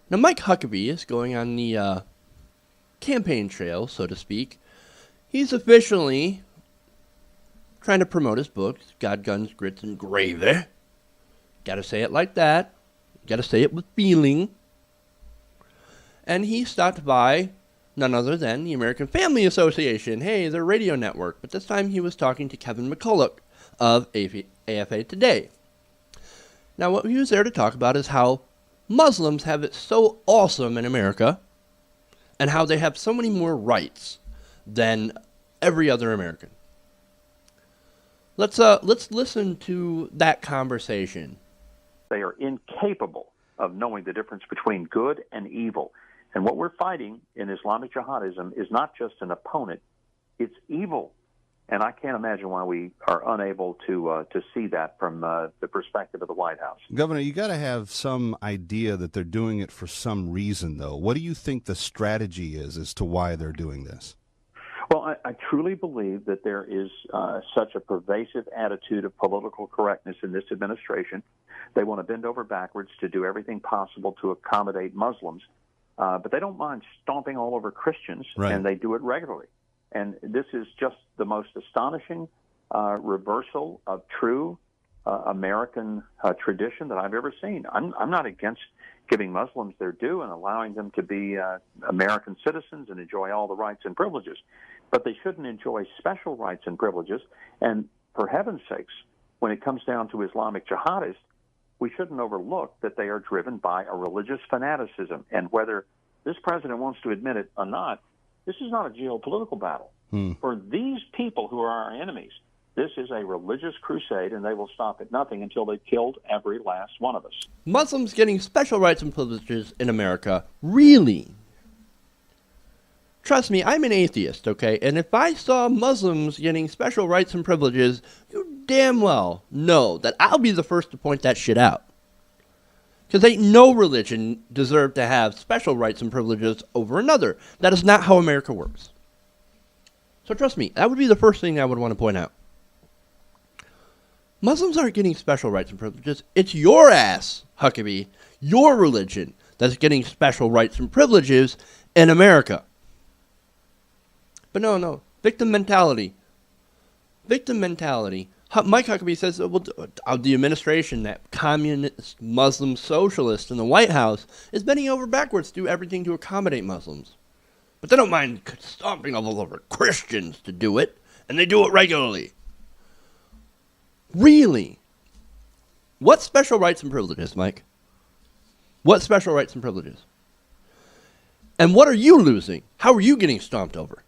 Now, Mike Huckabee is going on the campaign trail, so to speak. He's officially trying to promote his book, God, Guns, Grits, and Gravy. Gotta say it like that. Gotta say it with feeling. And he stopped by none other than the American Family Association. Hey, their radio network. But this time he was talking to Kevin McCulloch of AFA Today. Now, what he was there to talk about is how Muslims have it so awesome in America and how they have so many more rights than every other American. Let's listen to that conversation. They are incapable of knowing the difference between good and evil. And what we're fighting in Islamic jihadism is not just an opponent, it's evil. And I can't imagine why we are unable to see that from the perspective of the White House. Governor, you got to have some idea that they're doing it for some reason, though. What do you think the strategy is as to why they're doing this? Well, I truly believe that there is such a pervasive attitude of political correctness in this administration. They want to bend over backwards to do everything possible to accommodate Muslims, but they don't mind stomping all over Christians, right. And they do it regularly. And this is just the most astonishing reversal of true American tradition that I've ever seen. I'm not against giving Muslims their due and allowing them to be American citizens and enjoy all the rights and privileges. But they shouldn't enjoy special rights and privileges. And for heaven's sakes, when it comes down to Islamic jihadists, we shouldn't overlook that they are driven by a religious fanaticism. And whether this president wants to admit it or not, this is not a geopolitical battle. For these people who are our enemies, this is a religious crusade, and they will stop at nothing until they've killed every last one of us. Muslims getting special rights and privileges in America, really? Trust me, I'm an atheist, okay? And if I saw Muslims getting special rights and privileges, you damn well know that I'll be the first to point that shit out. Because ain't no religion deserve to have special rights and privileges over another. That is not how America works. So trust me, that would be the first thing I would want to point out. Muslims aren't getting special rights and privileges. It's your ass, Huckabee, your religion, that's getting special rights and privileges in America. But no, victim mentality. Victim mentality. Mike Huckabee says, well, the administration, that communist, Muslim, socialist in the White House, is bending over backwards to do everything to accommodate Muslims. But they don't mind stomping all over Christians to do it, and they do it regularly. Really? What special rights and privileges, Mike? What special rights and privileges? And what are you losing? How are you getting stomped over?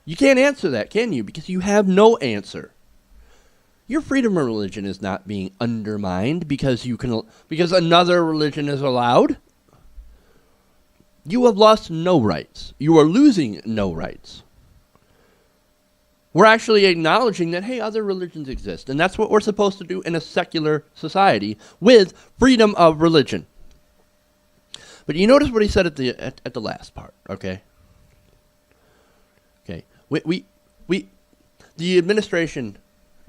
You can't answer that, can you? Because you have no answer. Your freedom of religion is not being undermined because another religion is allowed. You have lost no rights. You are losing no rights. We're actually acknowledging that, hey, other religions exist. And that's what we're supposed to do in a secular society with freedom of religion. But you notice what he said at the last part, okay? Okay. The administration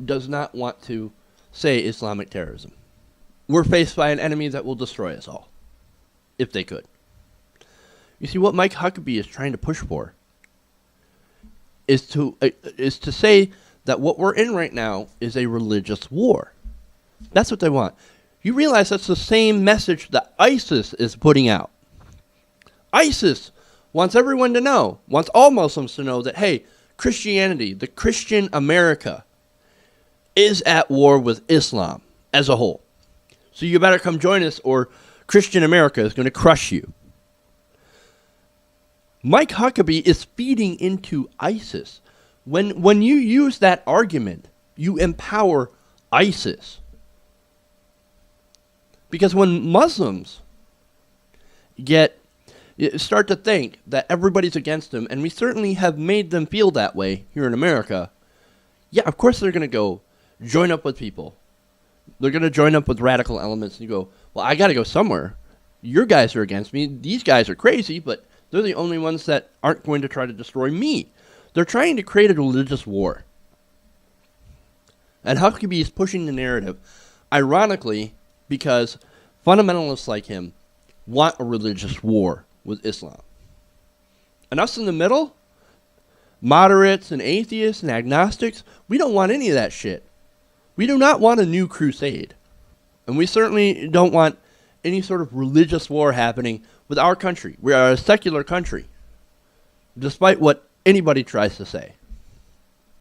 does not want to say Islamic terrorism. We're faced by an enemy that will destroy us all, if they could. You see, what Mike Huckabee is trying to push for is to say that what we're in right now is a religious war. That's what they want. You realize that's the same message that ISIS is putting out. ISIS wants everyone to know, wants all Muslims to know that, hey, Christianity, the Christian America, is at war with Islam as a whole. So you better come join us or Christian America is going to crush you. Mike Huckabee is feeding into ISIS. When you use that argument, you empower ISIS. Because when Muslims start to think that everybody's against them, and we certainly have made them feel that way here in America, yeah, of course they're going to go join up with people. They're going to join up with radical elements and go, well, I got to go somewhere. Your guys are against me. These guys are crazy, but they're the only ones that aren't going to try to destroy me. They're trying to create a religious war. And Huckabee is pushing the narrative, ironically, because fundamentalists like him want a religious war with Islam. And us in the middle, moderates and atheists and agnostics, we don't want any of that shit. We do not want a new crusade. And we certainly don't want any sort of religious war happening with our country. We are a secular country, despite what anybody tries to say.